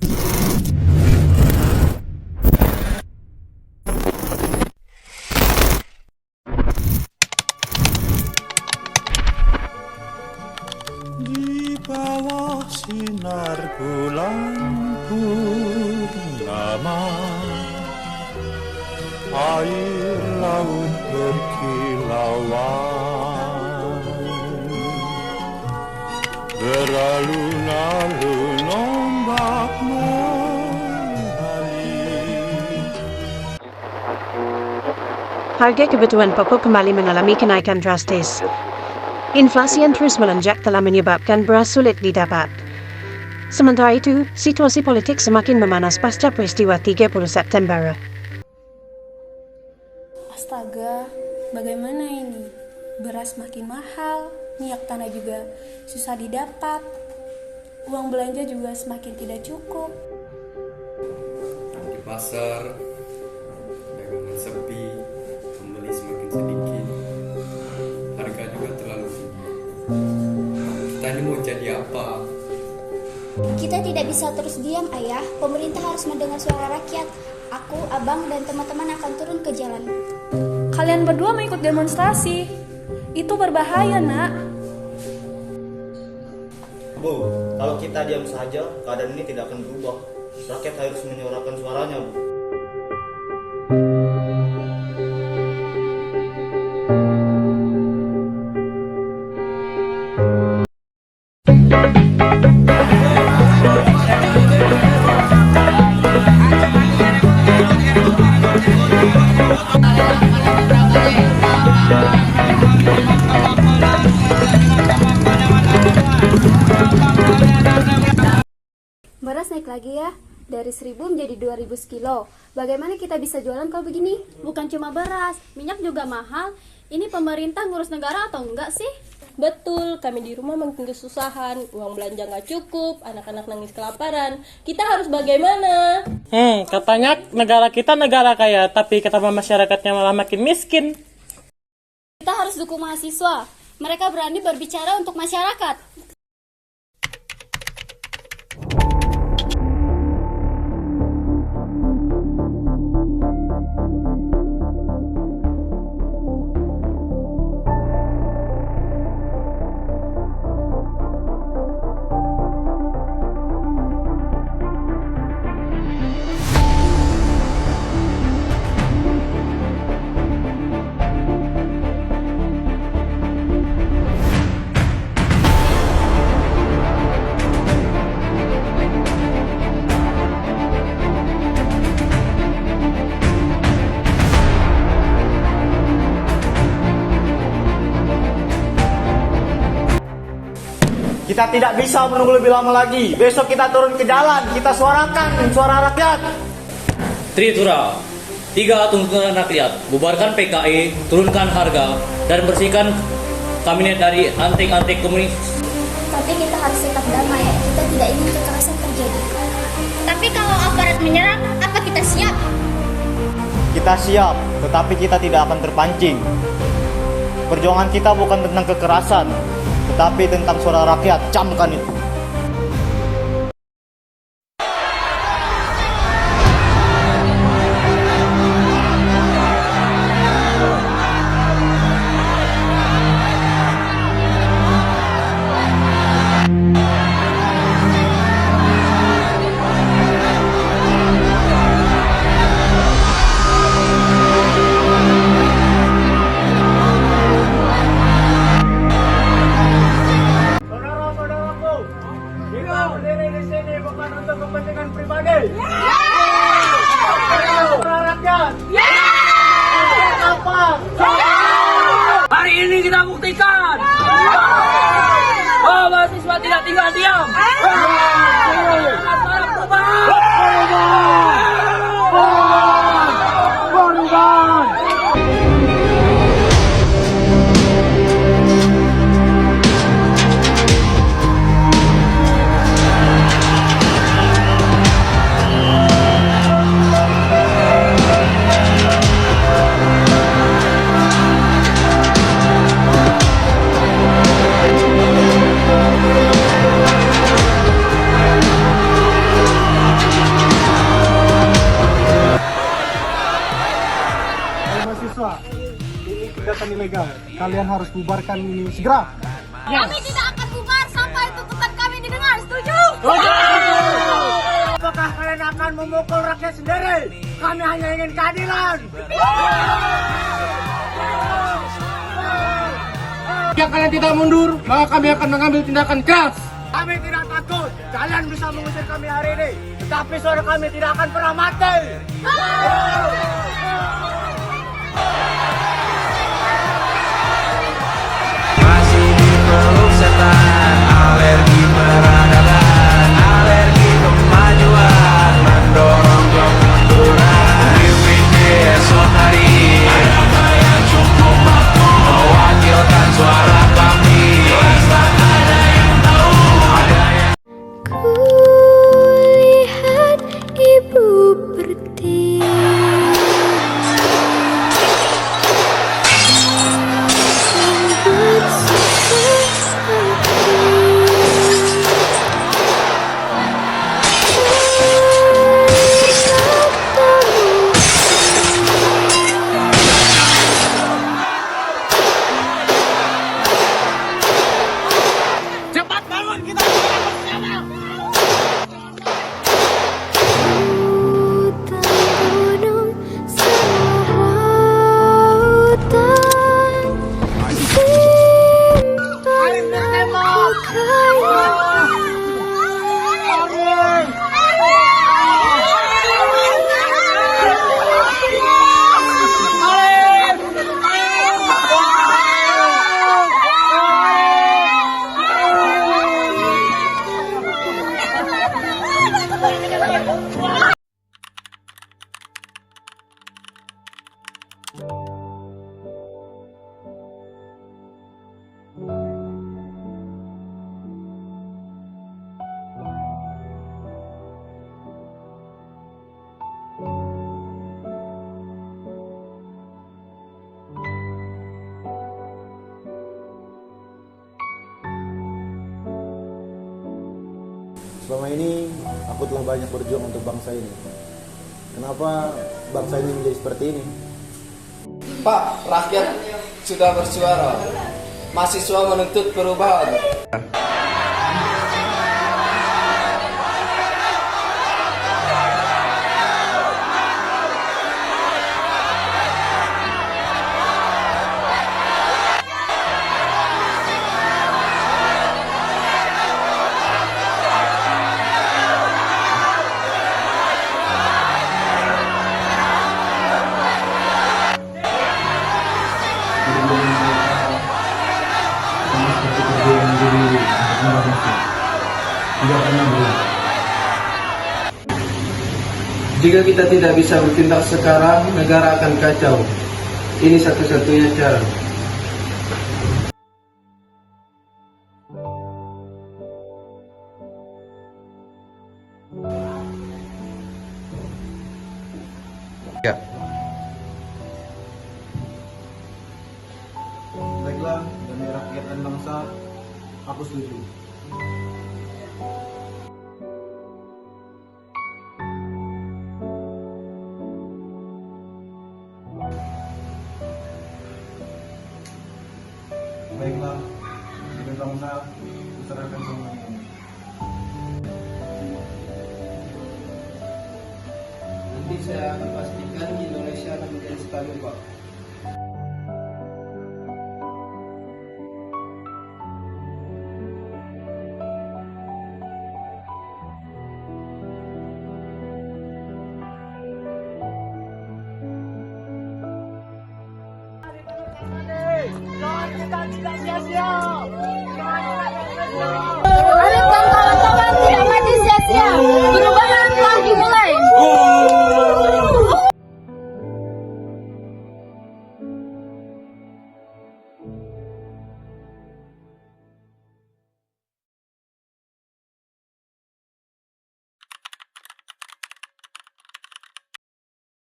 Di bawah sinar bulan purnama, air laut berkilauan, beralun-alun ombak mengalir. Harga kebutuhan pokok kembali mengalami kenaikan drastis. Inflasi yang terus melonjak telah menyebabkan beras sulit didapat. Sementara itu, situasi politik semakin memanas pasca peristiwa 30 September. Astaga, bagaimana ini? Beras makin mahal, minyak tanah juga susah didapat, uang belanja juga semakin tidak cukup. Di pasar, dagangan sepi, pembeli semakin sedikit, harga juga terlalu tinggi. Kita ini mau jadi apa? Kita tidak bisa terus diam, Ayah. Pemerintah harus mendengar suara rakyat. Aku, Abang, dan teman-teman akan turun ke jalan. Kalian berdua mau ikut demonstrasi? Itu berbahaya, Nak. Bu, kalau kita diam saja, keadaan ini tidak akan berubah. Rakyat harus menyuarakan suaranya, Bu. Beras naik lagi ya, dari 1.000 menjadi 2.000 sekilo. Bagaimana kita bisa jualan kalau begini? Bukan cuma beras, minyak juga mahal. Ini pemerintah ngurus negara atau enggak sih? Betul, kami di rumah makin kesusahan, uang belanja nggak cukup, anak-anak nangis kelaparan. Kita harus bagaimana? Katanya negara kita negara kaya, tapi kata masyarakatnya malah makin miskin. Kita harus dukung mahasiswa. Mereka berani berbicara untuk masyarakat. Kita tidak bisa menunggu lebih lama lagi. Besok kita turun ke jalan, kita suarakan suara rakyat. Tritura, 3 tuntutan rakyat, bubarkan PKI, turunkan harga, dan bersihkan kabinet dari antek-antek komunis. Tapi kita harus tetap damai. Kita tidak ingin kekerasan terjadi. Tapi kalau aparat menyerang, apa kita siap? Kita siap, tetapi kita tidak akan terpancing. Perjuangan kita bukan tentang kekerasan, tetapi tentang suara rakyat. Camkan itu. Hari ini kita buktikan bahwa mahasiswa tidak tinggal diam. kalian harus bubarkan ini segera. Kami tidak akan bubar sampai tuntutan kami didengar. Setuju? Apakah kalian akan memukul rakyat sendiri? Kami hanya ingin keadilan. Jika kalian tidak mundur, maka kami akan mengambil tindakan keras. Kami tidak takut. Kalian bisa mengusir kami hari ini, tetapi suara kami tidak akan pernah mati. Masih dipeluk setan, alergi peradaban, alergi kemajuan, mendorong kemunduran. Di esok hari, adakah yang cukup mampu mewakilkan suara kami? Tak ada yang tahu, ada yang Kulihat ibu berdiri sambut Cepat bangun, kita gunung selautan simpan Selama ini aku telah banyak berjuang untuk bangsa ini. Kenapa bangsa ini menjadi seperti ini? Pak, rakyat sudah bersuara. Mahasiswa menuntut perubahan. Jika kita tidak bisa bertindak sekarang, negara akan kacau. Ini satu-satunya cara. Ya. Baiklah, demi rakyat dan bangsa, aku setuju. Baiklah, demi bangsa, kuserahkan semuanya. Nanti saya akan pastikan Indonesia akan menjadi stabil, Pak. Kita tidak sia-sia.